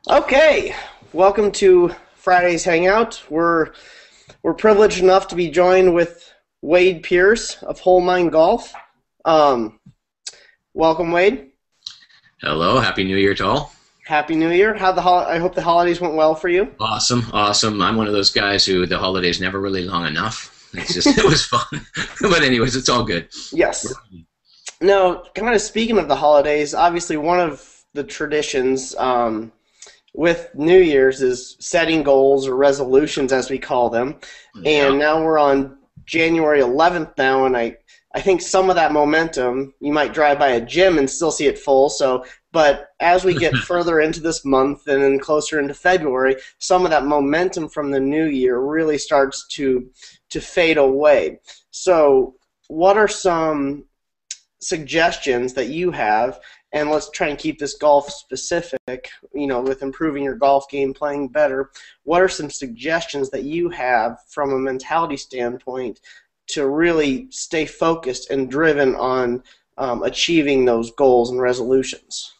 Okay, welcome to Friday's Hangout. We're privileged enough to be joined with Wade Pierce of Whole Mind Golf. Um, Welcome, Wade. Hello, Happy New Year to all. Happy New Year. I hope the holidays went well for you. Awesome, awesome. I'm one of those guys who the holidays never really long enough. It's just, it was fun. But anyways, it's all good. Yes. Now, kind of speaking of the holidays, obviously one of the traditions with New Year's is setting goals or resolutions, as we call them. Yeah. And now we're on January 11th now, and I think some of that momentum, you might drive by a gym and still see it full. But as we get further into this month and then closer into February, some of that momentum from the new year really starts to fade away. So what are some suggestions that you have, and let's try and keep this golf specific, with improving your golf game, playing better. What are some suggestions that you have from a mentality standpoint to really stay focused and driven on achieving those goals and resolutions?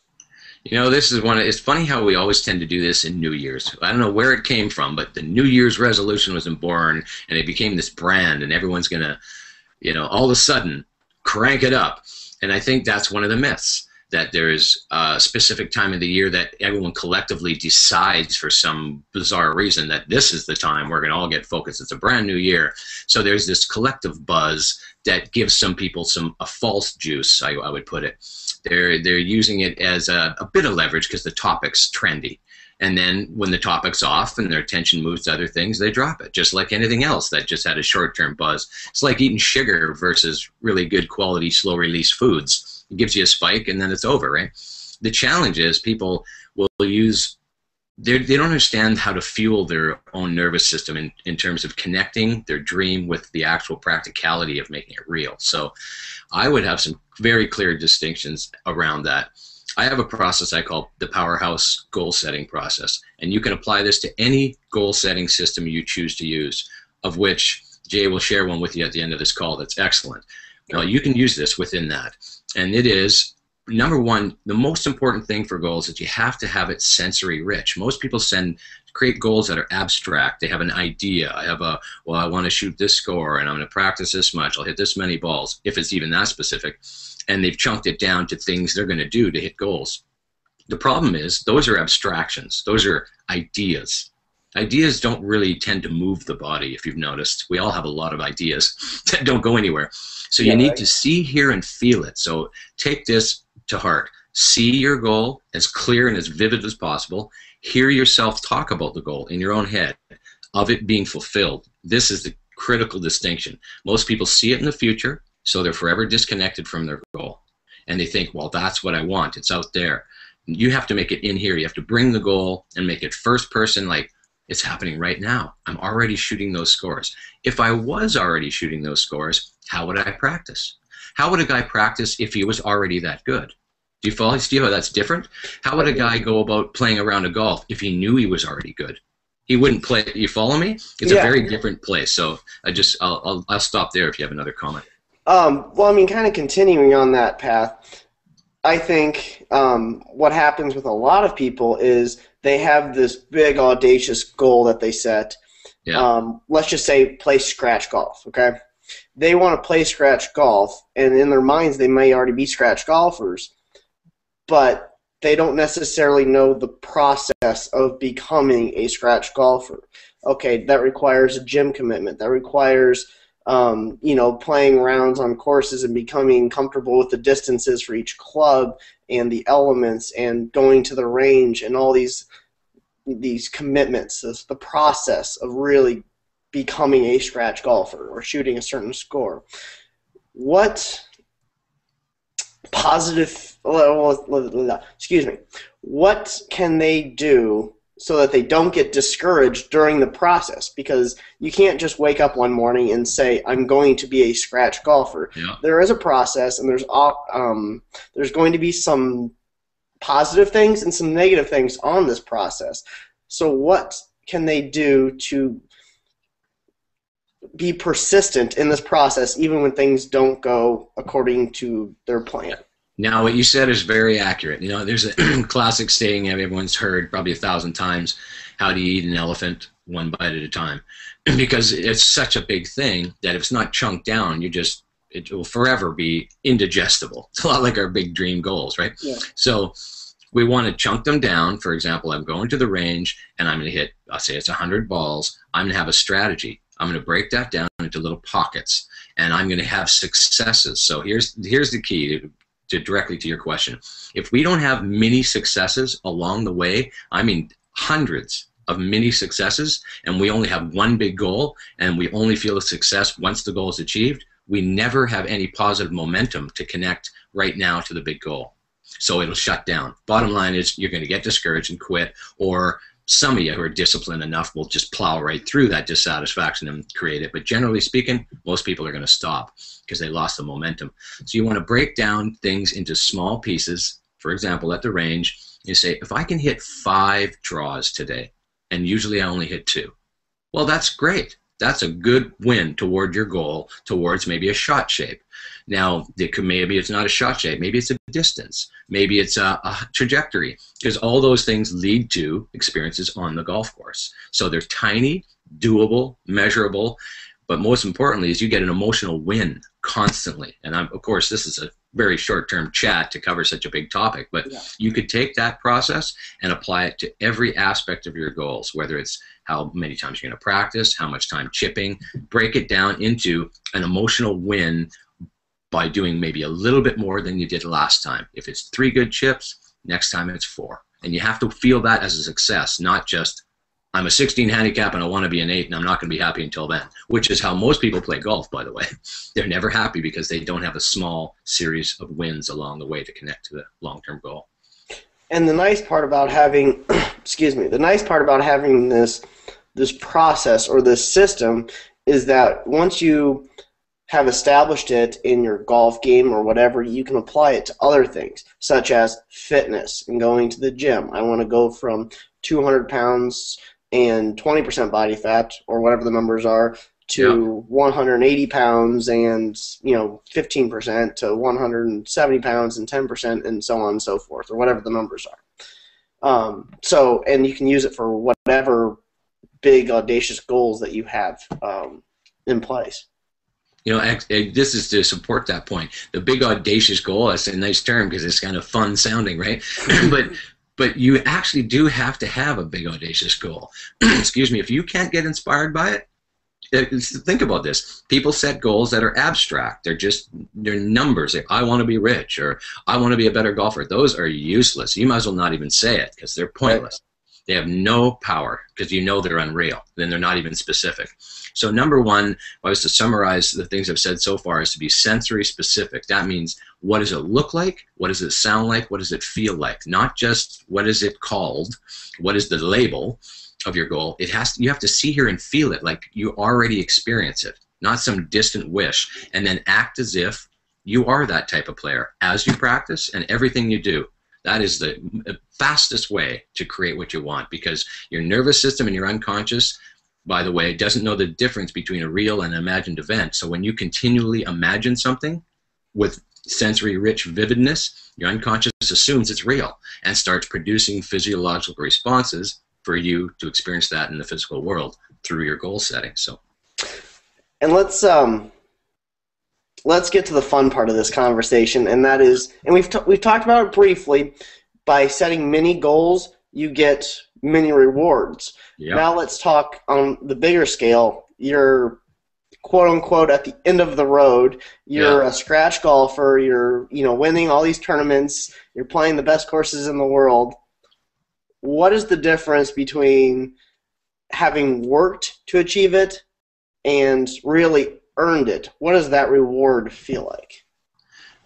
This is it's funny how we always tend to do this in New Year's. I don't know where it came from, but the New Year's resolution was born, and it became this brand, and everyone's going to, all of a sudden, crank it up. And I think that's one of the myths, that there's a specific time of the year that everyone collectively decides for some bizarre reason that this is the time we're going to all get focused. It's a brand new year. So there's this collective buzz that gives some people a false juice, I would put it. They're using it as a bit of leverage because the topic's trendy. And then when the topic's off and their attention moves to other things, they drop it, just like anything else that just had a short-term buzz. It's like eating sugar versus really good quality, slow-release foods. It gives you a spike, and then it's over, right? The challenge is people will use they don't understand how to fuel their own nervous system in terms of connecting their dream with the actual practicality of making it real. So I would have some very clear distinctions around that. I have a process I call the powerhouse goal setting process, and you can apply this to any goal setting system you choose to use, of which Jay will share one with you at the end of this call that's excellent. Now, you can use this within that, and it is, number one, the most important thing for goals is you have to have it sensory rich. Most people create goals that are abstract. They have an idea. I want to shoot this score, and I'm going to practice this much. I'll hit this many balls, if it's even that specific. And they've chunked it down to things they're going to do to hit goals. The problem is those are abstractions. Those are ideas. Ideas don't really tend to move the body, if you've noticed. We all have a lot of ideas that don't go anywhere. So you need to see, hear, and feel it. So take this to heart. See your goal as clear and as vivid as possible. Hear yourself talk about the goal in your own head of it being fulfilled. This is the critical distinction. Most people see it in the future, so they're forever disconnected from their goal. And they think, well, that's what I want. It's out there. You have to make it in here. You have to bring the goal and make it first person, like it's happening right now. I'm already shooting those scores. If I was already shooting those scores, how would I practice? How would a guy practice if he was already that good? Do you follow, Steve, how that's different? How would a guy go about playing a round of golf if he knew he was already good? He wouldn't play. You follow me? It's a very different place. So I'll stop there if you have another comment. Well, I mean, kind of continuing on that path, I think what happens with a lot of people is they have this big, audacious goal that they set. Yeah. Let's just say play scratch golf, okay? They want to play scratch golf, and in their minds they may already be scratch golfers, but they don't necessarily know the process of becoming a scratch golfer. Okay, that requires a gym commitment. That requires playing rounds on courses and becoming comfortable with the distances for each club and the elements and going to the range and all these commitments. The process of really becoming a scratch golfer or shooting a certain score. What what can they do so that they don't get discouraged during the process? Because you can't just wake up one morning and say, I'm going to be a scratch golfer. Yeah. There is a process, and there's going to be some positive things and some negative things on this process. So what can they do to be persistent in this process even when things don't go according to their plan? Now, what you said is very accurate. You know, there's a classic saying everyone's heard probably 1,000 times: "How do you eat an elephant? One bite at a time." Because it's such a big thing that if it's not chunked down, it will forever be indigestible. It's a lot like our big dream goals, right? Yeah. So we want to chunk them down. For example, I'm going to the range and I'm going to hit, I'll say it's 100 balls. I'm going to have a strategy. I'm going to break that down into little pockets, and I'm going to have successes. So here's the key to directly to your question. If we don't have many successes along the way, I mean hundreds of mini successes, and we only have one big goal, and we only feel a success once the goal is achieved, we never have any positive momentum to connect right now to the big goal. So it'll shut down. Bottom line is you're going to get discouraged and quit, or some of you who are disciplined enough will just plow right through that dissatisfaction and create it. But generally speaking, most people are going to stop because they lost the momentum. So you want to break down things into small pieces. For example, at the range, you say, if I can hit 5 draws today, and usually I only hit 2, well, that's great. That's a good win toward your goal, towards maybe a shot shape. Now, maybe it's not a shot shape. Maybe it's a distance. Maybe it's a trajectory, because all those things lead to experiences on the golf course. So they're tiny, doable, measurable, but most importantly is you get an emotional win constantly. And of course, this is a very short-term chat to cover such a big topic, but yeah, you could take that process and apply it to every aspect of your goals, whether it's how many times you're going to practice, how much time chipping. Break it down into an emotional win by doing maybe a little bit more than you did last time. If it's 3 good chips, next time it's 4. And you have to feel that as a success, not just, I'm a 16 handicap and I want to be an 8 and I'm not going to be happy until then, which is how most people play golf, by the way. They're never happy because they don't have a small series of wins along the way to connect to the long-term goal. And the nice part about having, the nice part about having this process or this system is that once you have established it in your golf game or whatever, you can apply it to other things, such as fitness and going to the gym. I want to go from 200 pounds and 20% body fat, or whatever the numbers are, to 180 pounds and 15%, to 170 pounds and 10%, and so on and so forth, or whatever the numbers are. And you can use it for whatever big audacious goals that you have in place. This is to support that point. The big audacious goal, that's a nice term because it's kind of fun sounding, right? But you actually do have to have a big audacious goal. Excuse me, if you can't get inspired by it, think about this. People set goals that are abstract. They're numbers. Like, I want to be rich, or I want to be a better golfer. Those are useless. You might as well not even say it because they're pointless. They have no power because they're unreal. Then they're not even specific. So number one, if I was to summarize the things I've said so far, is to be sensory specific. That means, what does it look like? What does it sound like? What does it feel like? Not just what is it called? What is the label of your goal? You have to see, hear, and feel it like you already experience it, not some distant wish, and then act as if you are that type of player as you practice and everything you do. That is the fastest way to create what you want, because your nervous system and your unconscious, by the way, doesn't know the difference between a real and imagined event. So when you continually imagine something with sensory-rich vividness, your unconscious assumes it's real and starts producing physiological responses for you to experience that in the physical world through your goal setting. So, and let's get to the fun part of this conversation, and that is, and we've talked about it briefly. By setting mini goals, you get mini rewards. Yep. Now let's talk on the bigger scale. You're quote unquote at the end of the road. You're a scratch golfer. You're winning all these tournaments. You're playing the best courses in the world. What is the difference between having worked to achieve it and really earned it? What does that reward feel like?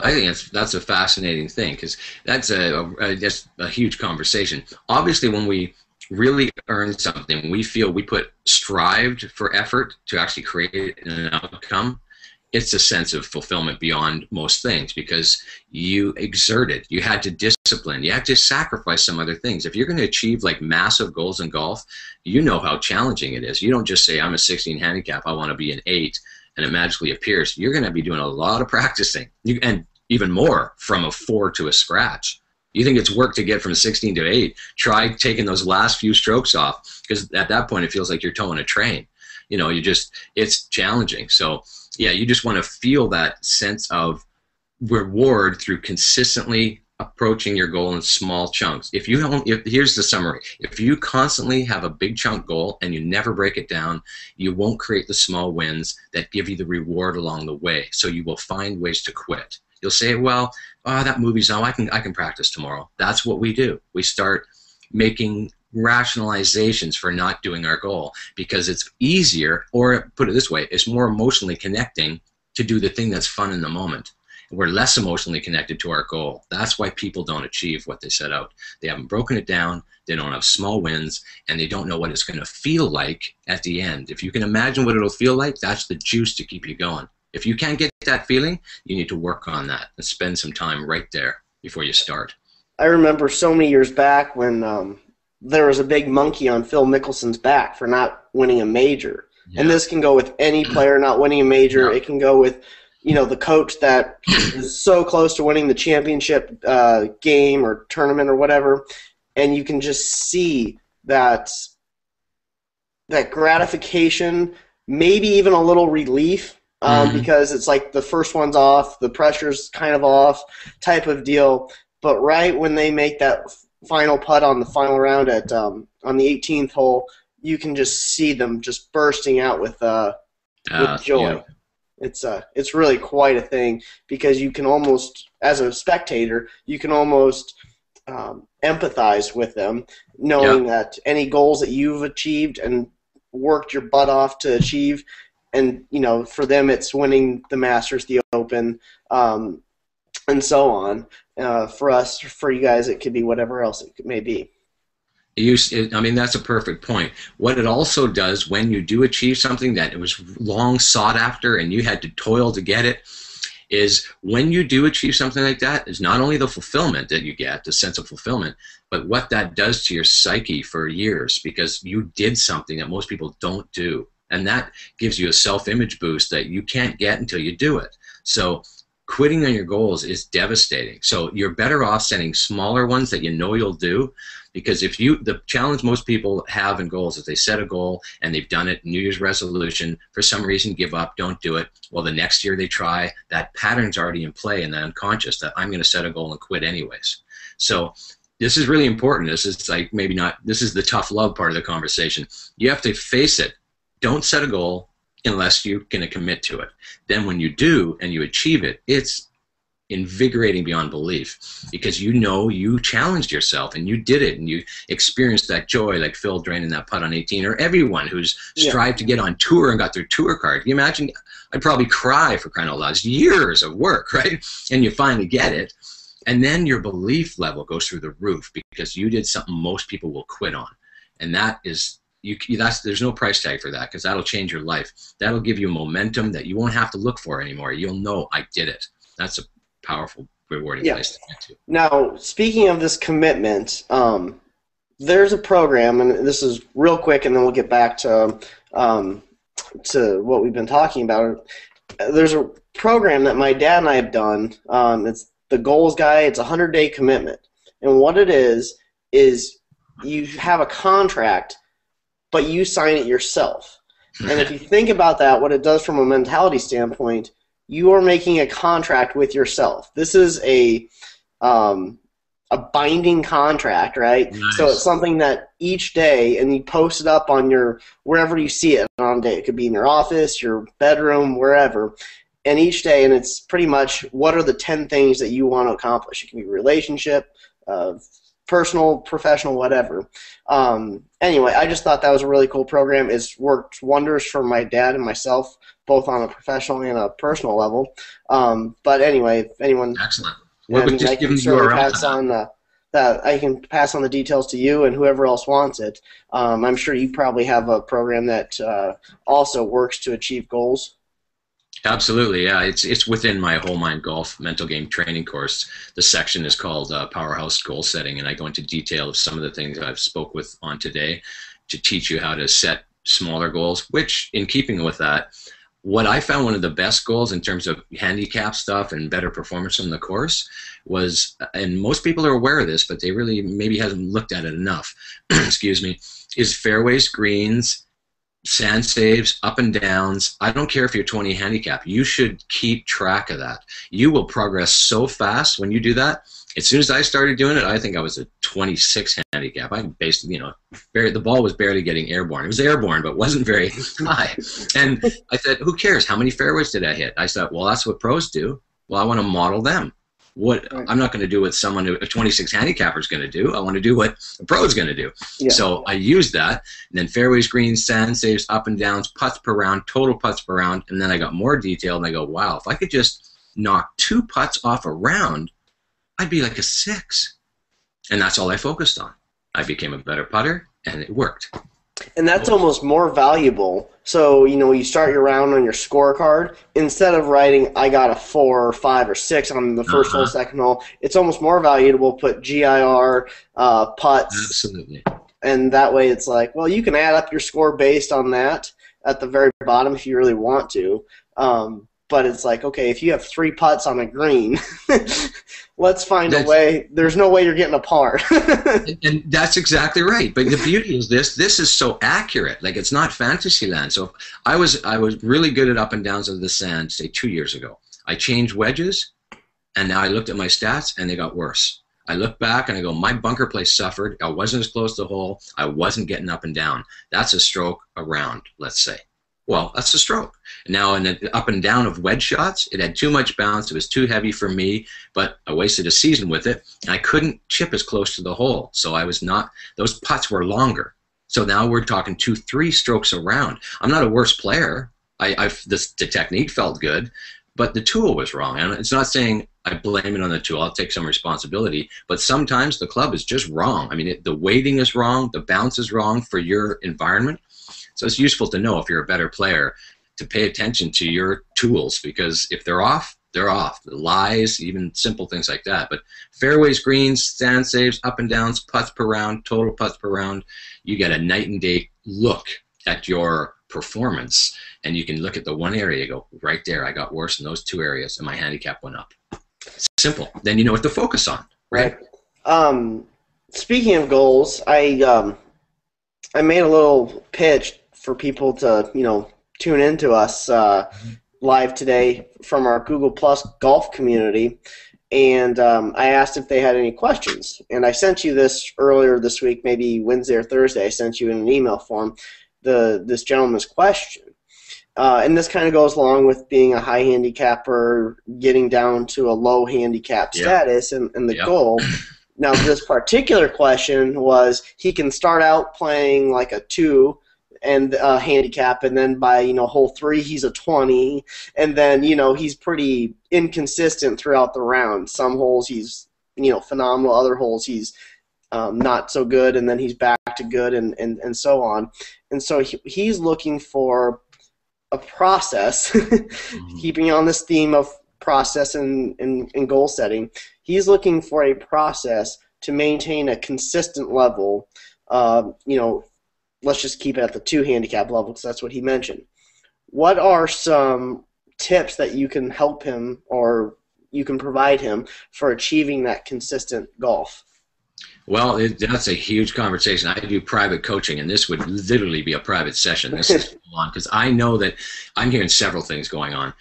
I think that's a fascinating thing, because that's just a huge conversation. Obviously, when we really earn something, we feel we strived for effort to actually create an outcome. It's a sense of fulfillment beyond most things, because you exerted, you had to discipline, you had to sacrifice some other things. If you're going to achieve like massive goals in golf, you know how challenging it is. You don't just say, I'm a 16 handicap, I want to be an 8, and it magically appears. You're going to be doing a lot of practicing. And even more from a 4 to a scratch. You think it's work to get from 16 to 8, try taking those last few strokes off, because at that point it feels like you're towing a train. You know, it's challenging. So yeah, you just want to feel that sense of reward through consistently approaching your goal in small chunks. Here's the summary. If you constantly have a big chunk goal and you never break it down, you won't create the small wins that give you the reward along the way. So you will find ways to quit. You'll say, well, that movie's on, I can practice tomorrow. That's what we do. We start making rationalizations for not doing our goal because it's easier, or put it this way, it's more emotionally connecting to do the thing that's fun in the moment. We're less emotionally connected to our goal. That's why people don't achieve what they set out. They haven't broken it down, they don't have small wins, and they don't know what it's going to feel like at the end. If you can imagine what it'll feel like, that's the juice to keep you going. If you can't get that feeling, you need to work on that and spend some time right there before you start. I remember so many years back when there was a big monkey on Phil Mickelson's back for not winning a major. Yeah. And this can go with any player not winning a major. Yeah. It can go with, you know, the coach that is so close to winning the championship game or tournament or whatever, and you can just see that gratification, maybe even a little relief, because it's like the first one's off, the pressure's kind of off type of deal. But right when they make that final putt on the final round at on the 18th hole, you can just see them just bursting out with joy. Yeah. It's really quite a thing, because you can almost, as a spectator, you can almost empathize with them, knowing that any goals that you've achieved and worked your butt off to achieve, and you know, for them it's winning the Masters, the Open, and so on. For you guys, it could be whatever else it may be. I mean, that's a perfect point. What it also does when you do achieve something that it was long sought after and you had to toil to get it, is when you do achieve something like that, is not only the fulfillment that you get, the sense of fulfillment, but what that does to your psyche for years, because you did something that most people don't do. And that gives you a self-image boost that you can't get until you do it. So quitting on your goals is devastating. So you're better off setting smaller ones that you know you'll do, because the challenge most people have in goals is they set a goal and they've done it, New Year's resolution, for some reason give up, don't do it. Well, the next year they try, that pattern's already in play in the unconscious that I'm going to set a goal and quit anyways. So this is really important. This is like this is the tough love part of the conversation. You have to face it. Don't set a goal unless you're going to commit to it. Then when you do and you achieve it, it's invigorating beyond belief, because you know you challenged yourself and you did it and you experienced that joy, like Phil draining that putt on 18, or everyone who's strived to get on tour and got their tour card. Can you imagine? I'd probably cry, for crying out loud. It's years of work, right? And you finally get it. And then your belief level goes through the roof because you did something most people will quit on. And that is, there's no price tag for that, because that'll change your life. That'll give you momentum that you won't have to look for anymore. You'll know, I did it. That's a powerful, rewarding place to get to. Now, speaking of this commitment, there's a program, and this is real quick, and then we'll get back to what we've been talking about. There's a program that my dad and I have done. It's the Goals Guy. It's a 100-day commitment, and what it is you have a contract, but you sign it yourself. And if you think about that, what it does from a mentality standpoint, you are making a contract with yourself. This is a binding contract, right? Nice. So it's something that each day, and you post it up on wherever you see it on a day. It could be in your office, your bedroom, wherever. And each day, and it's pretty much what are the 10 things that you want to accomplish. It can be relationship, personal, professional, whatever. Anyway, I just thought that was a really cool program. It's worked wonders for my dad and myself, both on a professional and a personal level. But anyway, if anyone, excellent. I can certainly pass on that. I can pass on the details to you and whoever else wants it. I'm sure you probably have a program that also works to achieve goals. Absolutely, yeah. It's within my Whole Mind Golf mental game training course. The section is called Powerhouse Goal Setting, and I go into detail of some of the things I've spoke with on today to teach you how to set smaller goals, which, in keeping with that, what I found one of the best goals in terms of handicap stuff and better performance on the course was, and most people are aware of this, but they really maybe haven't looked at it enough, excuse me, is fairways, greens, sand saves, up and downs. I don't care if you're 20 handicap. You should keep track of that. You will progress so fast when you do that. As soon as I started doing it, I think I was a 26 handicap. I basically, the ball was barely getting airborne. It was airborne, but wasn't very high. And I said, who cares? How many fairways did I hit? I said, well, that's what pros do. Well, I want to model them. I'm not going to do what someone a 26 handicapper is going to do. I want to do what a pro is going to do. Yeah. So I used that, and then fairways, greens, sand saves, up and downs, putts per round, total putts per round, and then I got more detailed, and I go, wow, if I could just knock 2 putts off a round, I'd be like a 6. And that's all I focused on. I became a better putter, and it worked. And that's almost more valuable. So, you start your round on your scorecard. Instead of writing, I got a 4 or 5 or 6 on the first hole, second hole, it's almost more valuable to put GIR, putts. Absolutely. And that way it's like, well, you can add up your score based on that at the very bottom if you really want to. But it's like, okay, if you have 3 putts on a green, let's find a way. There's no way you're getting a par. And that's exactly right. But the beauty is this is so accurate. Like, it's not fantasy land. So I was really good at up and downs of the sand, say 2 years ago. I changed wedges, and now I looked at my stats, and they got worse. I look back, and I go, my bunker play suffered. I wasn't as close to the hole. I wasn't getting up and down. That's a stroke around, let's say. Well, that's a stroke. Now, in the up and down of wedge shots, it had too much bounce. It was too heavy for me, but I wasted a season with it, and I couldn't chip as close to the hole. So I was not, those putts were longer. So now we're talking 2-3 strokes around. I'm not a worse player. The technique felt good, but the tool was wrong. And it's not saying I blame it on the tool. I'll take some responsibility. But sometimes the club is just wrong. I mean, the weighting is wrong. The bounce is wrong for your environment. So it's useful to know if you're a better player to pay attention to your tools, because if they're off, they're off. The lies, even simple things like that. But fairways, greens, sand saves, up and downs, putts per round, total putts per round, you get a night and day look at your performance, and you can look at the one area, you go, right there, I got worse in those 2 areas, and my handicap went up. Simple. Then you know what to focus on, right? Speaking of goals, I made a little pitch for people to, tune into us live today from our Google Plus golf community, and I asked if they had any questions. And I sent you this earlier this week, maybe Wednesday or Thursday. I sent you in an email form this gentleman's question. And this kind of goes along with being a high handicapper, getting down to a low handicap status, and the goal. Now, this particular question was, he can start out playing like a 2 and handicap, and then by hole 3 he's a 20, and then he's pretty inconsistent throughout the round. Some holes he's phenomenal, other holes he's not so good, and then he's back to good, and so on. And so he's looking for a process, keeping on this theme of process and goal setting. He's looking for a process to maintain a consistent level. Let's just keep it at the 2 handicap level, because that's what he mentioned. What are some tips that you can help him, or you can provide him, for achieving that consistent golf? Well, that's a huge conversation. I do private coaching, and this would literally be a private session. This is full on, because I know that I'm hearing several things going on.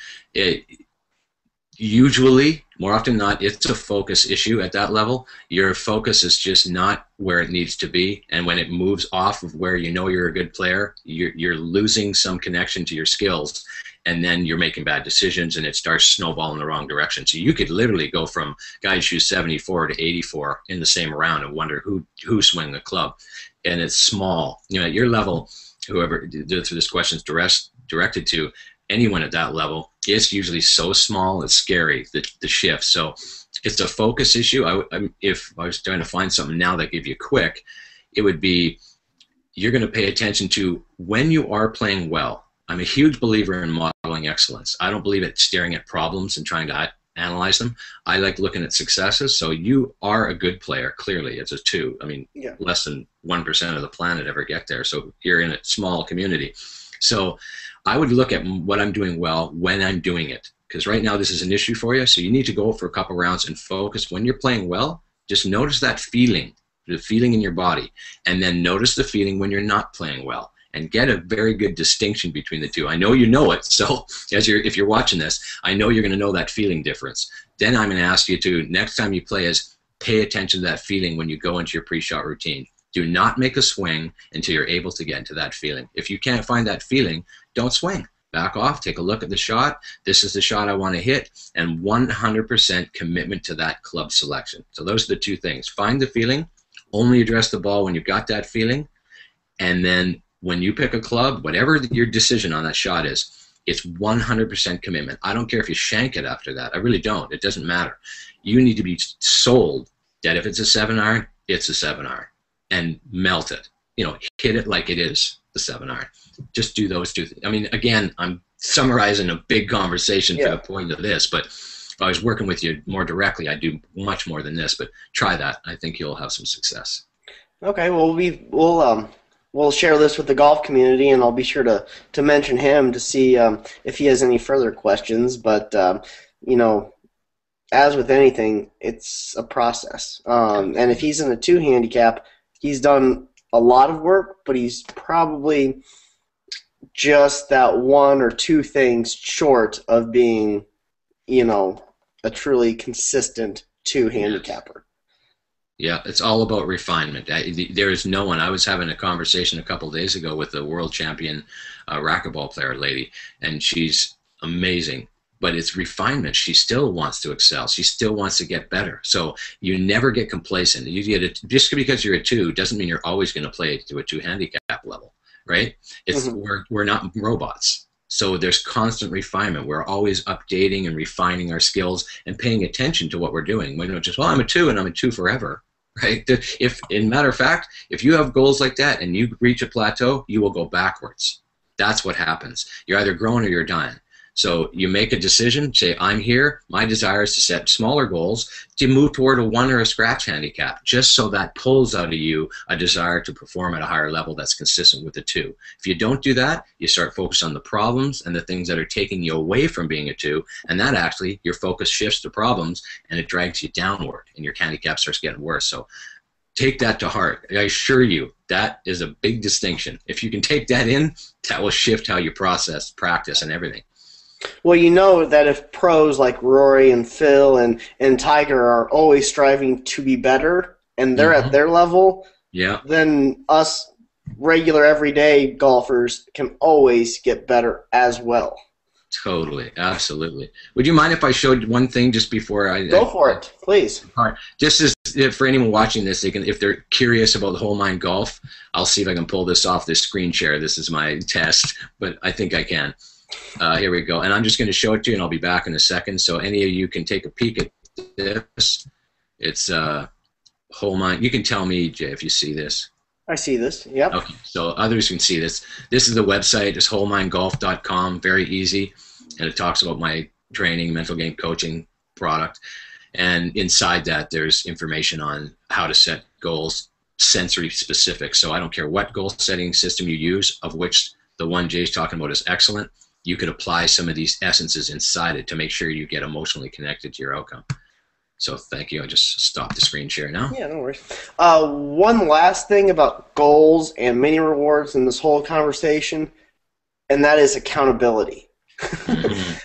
Usually, more often than not, it's a focus issue at that level. Your focus is just not where it needs to be, and when it moves off of where you're a good player, you're losing some connection to your skills, and then you're making bad decisions, and it starts snowballing the wrong direction. So you could literally go from guys shoot 74 to 84 in the same round and wonder who's swinging the club, and it's small. At your level, whoever this question is directed to, anyone at that level, it's usually so small, it's scary, the shift. So it's a focus issue. If I was trying to find something now that give you quick, it would be, you're going to pay attention to when you are playing well. I'm a huge believer in modeling excellence. I don't believe in staring at problems and trying to analyze them. I like looking at successes. So you are a good player, clearly. It's a 2. I mean, less than 1% of the planet ever get there. So you're in a small community. So I would look at what I'm doing well when I'm doing it. Because right now this is an issue for you, so you need to go for a couple rounds and focus. When you're playing well, just notice that feeling, the feeling in your body, and then notice the feeling when you're not playing well, and get a very good distinction between the two. I know you know it, so if you're watching this, I know you're going to know that feeling difference. Then I'm going to ask you to, next time you play, is pay attention to that feeling when you go into your pre-shot routine. Do not make a swing until you're able to get into that feeling. If you can't find that feeling, don't swing. Back off, take a look at the shot. This is the shot I want to hit, and 100% commitment to that club selection. So those are the two things. Find the feeling, only address the ball when you've got that feeling, and then when you pick a club, whatever your decision on that shot is, it's 100% commitment. I don't care if you shank it after that. I really don't. It doesn't matter. You need to be sold that if it's a 7-iron, it's a 7-iron, and melt it. You know, hit it like it is the 7-iron. Just do those two things. I mean, again, I'm summarizing a big conversation for the point of this, but if I was working with you more directly, I'd do much more than this. But try that. I think you'll have some success. Okay, well, we'll share this with the golf community, and I'll be sure to mention him to see if he has any further questions. But you know, as with anything, it's a process. And if he's in a 2 handicap, he's done a lot of work, but he's probably just that 1 or 2 things short of being, you know, a truly consistent 2 handicapper. Yeah, it's all about refinement. There is no one. I was having a conversation a couple of days ago with a world champion racquetball player lady, and she's amazing. But it's refinement. She still wants to excel. She still wants to get better. So you never get complacent. You get just because you're a 2 doesn't mean you're always going to play to a 2 handicap level, right? It's we're not robots. So there's constant refinement. We're always updating and refining our skills and paying attention to what we're doing. We don't just, well, I'm a 2 and I'm a 2 forever, right? If, in matter of fact, if you have goals like that and you reach a plateau, you will go backwards. That's what happens. You're either growing or you're dying. So you make a decision, say, I'm here. My desire is to set smaller goals to move toward a 1 or a scratch handicap, just so that pulls out of you a desire to perform at a higher level that's consistent with the 2. If you don't do that, you start focusing on the problems and the things that are taking you away from being a 2, and that actually, your focus shifts to problems, and it drags you downward, and your handicap starts getting worse. So take that to heart. I assure you, that is a big distinction. If you can take that in, that will shift how you process, practice, and everything. Well, you know that if pros like Rory and Phil and Tiger are always striving to be better, and they're at their level, then us regular everyday golfers can always get better as well. Totally, absolutely. Would you mind if I showed one thing just before I go for it, please? All right. Just as for anyone watching this, they can, if they're curious about the Whole Mind Golf, I'll see if I can pull this off this screen share. This is my test, but I think I can. Here we go, and I'm just going to show it to you, and I'll be back in a second. So any of you can take a peek at this. It's Whole Mind. You can tell me, Jay, if you see this. I see this. Yep. Okay, so others can see this. This is the website. It's wholemindgolf.com. Very easy, and it talks about my training, mental game coaching product. And inside that, there's information on how to set goals, sensory specific. So I don't care what goal setting system you use, of which the one Jay's talking about is excellent. You could apply some of these essences inside it to make sure you get emotionally connected to your outcome. So thank you. I'll just stop the screen share now. Yeah, no worries. One last thing about goals and mini rewards in this whole conversation, and that is accountability.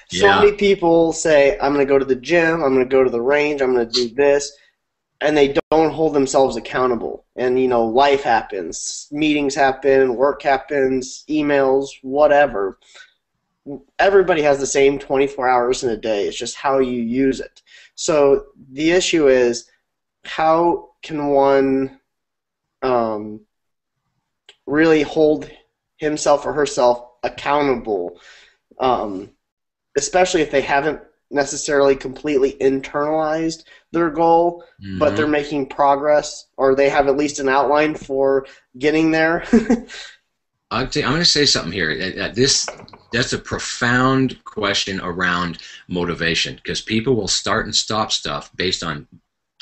So many people say, I'm going to go to the gym, I'm going to go to the range, I'm going to do this, and they don't hold themselves accountable. And, you know, life happens. Meetings happen, work happens, emails, whatever. Everybody has the same 24 hours in a day. It's just how you use it. So the issue is, how can one really hold himself or herself accountable, especially if they haven't necessarily completely internalized their goal, but they're making progress, or they have at least an outline for getting there? I'm going to say something here. That's a profound question around motivation, because people will start and stop stuff based on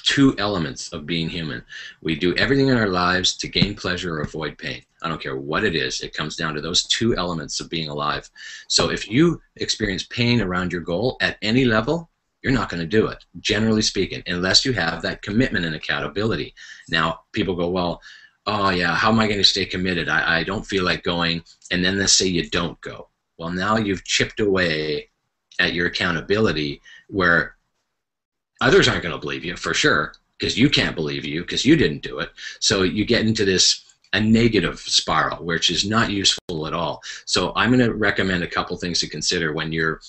two elements of being human. We do everything in our lives to gain pleasure or avoid pain. I don't care what it is. It comes down to those two elements of being alive. So if you experience pain around your goal at any level, you're not going to do it, generally speaking, unless you have that commitment and accountability. Now, people go, well, oh yeah, how am I going to stay committed? I don't feel like going. And then let's say you don't go. Well, now you've chipped away at your accountability, where others aren't going to believe you for sure, because you can't believe you because you didn't do it. So you get into a negative spiral, which is not useful at all. So I'm going to recommend a couple things to consider when you're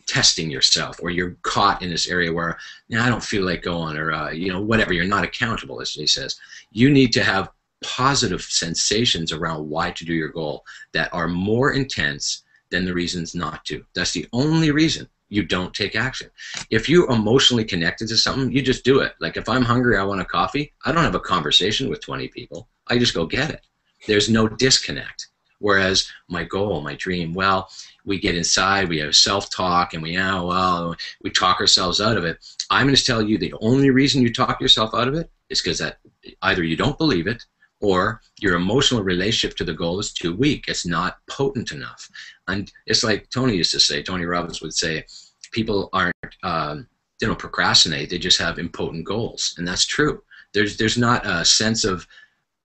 testing yourself, or you're caught in this area where, I don't feel like going, or whatever. You're not accountable, as Jay says. You need to have positive sensations around why to do your goal that are more intense than the reasons not to. That's the only reason you don't take action. If you're emotionally connected to something, you just do it. Like if I'm hungry, I want a coffee, I don't have a conversation with 20 people. I just go get it. There's no disconnect. Whereas my goal, my dream, well, we get inside, we have self-talk, and we talk ourselves out of it. I'm going to tell you the only reason you talk yourself out of it is because that either you don't believe it, or your emotional relationship to the goal is too weak. It's not potent enough. And it's like Tony used to say, Tony Robbins would say, people aren't, they don't procrastinate, they just have impotent goals. And that's true. There's not a sense of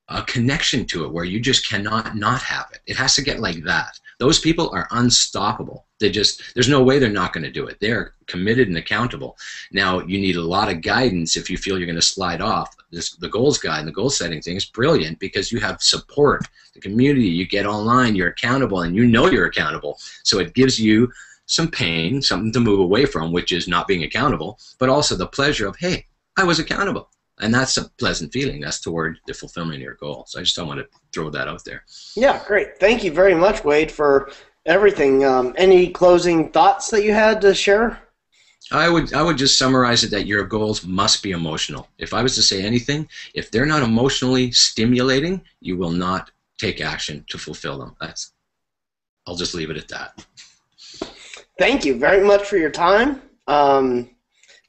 a connection to it where you just cannot not have it. It has to get like that. Those people are unstoppable. There's no way they're not going to do it. They're committed and accountable. Now, you need a lot of guidance if you feel you're going to slide off. The goals guide and the goal setting thing is brilliant because you have support, the community, you get online, you're accountable, and you know you're accountable. So it gives you some pain, something to move away from, which is not being accountable, but also the pleasure of, hey, I was accountable. And that's a pleasant feeling. That's toward the fulfillment of your goal. So I just don't want to throw that out there. Yeah, great. Thank you very much, Wade, for everything. Any closing thoughts that you had to share? I would just summarize it that your goals must be emotional. If I was to say anything, if they're not emotionally stimulating, you will not take action to fulfill them. I'll just leave it at that. Thank you very much for your time.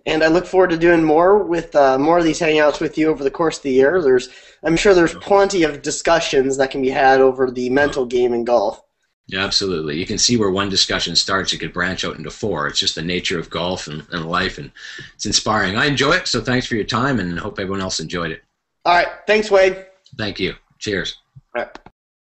And I look forward to doing more with more of these hangouts with you over the course of the year. I'm sure there's plenty of discussions that can be had over the mental game in golf. Yeah, absolutely. You can see where one discussion starts. You could branch out into four. It's just the nature of golf and life, and it's inspiring. I enjoy it, so thanks for your time, and hope everyone else enjoyed it. All right. Thanks, Wade. Thank you. Cheers. All right.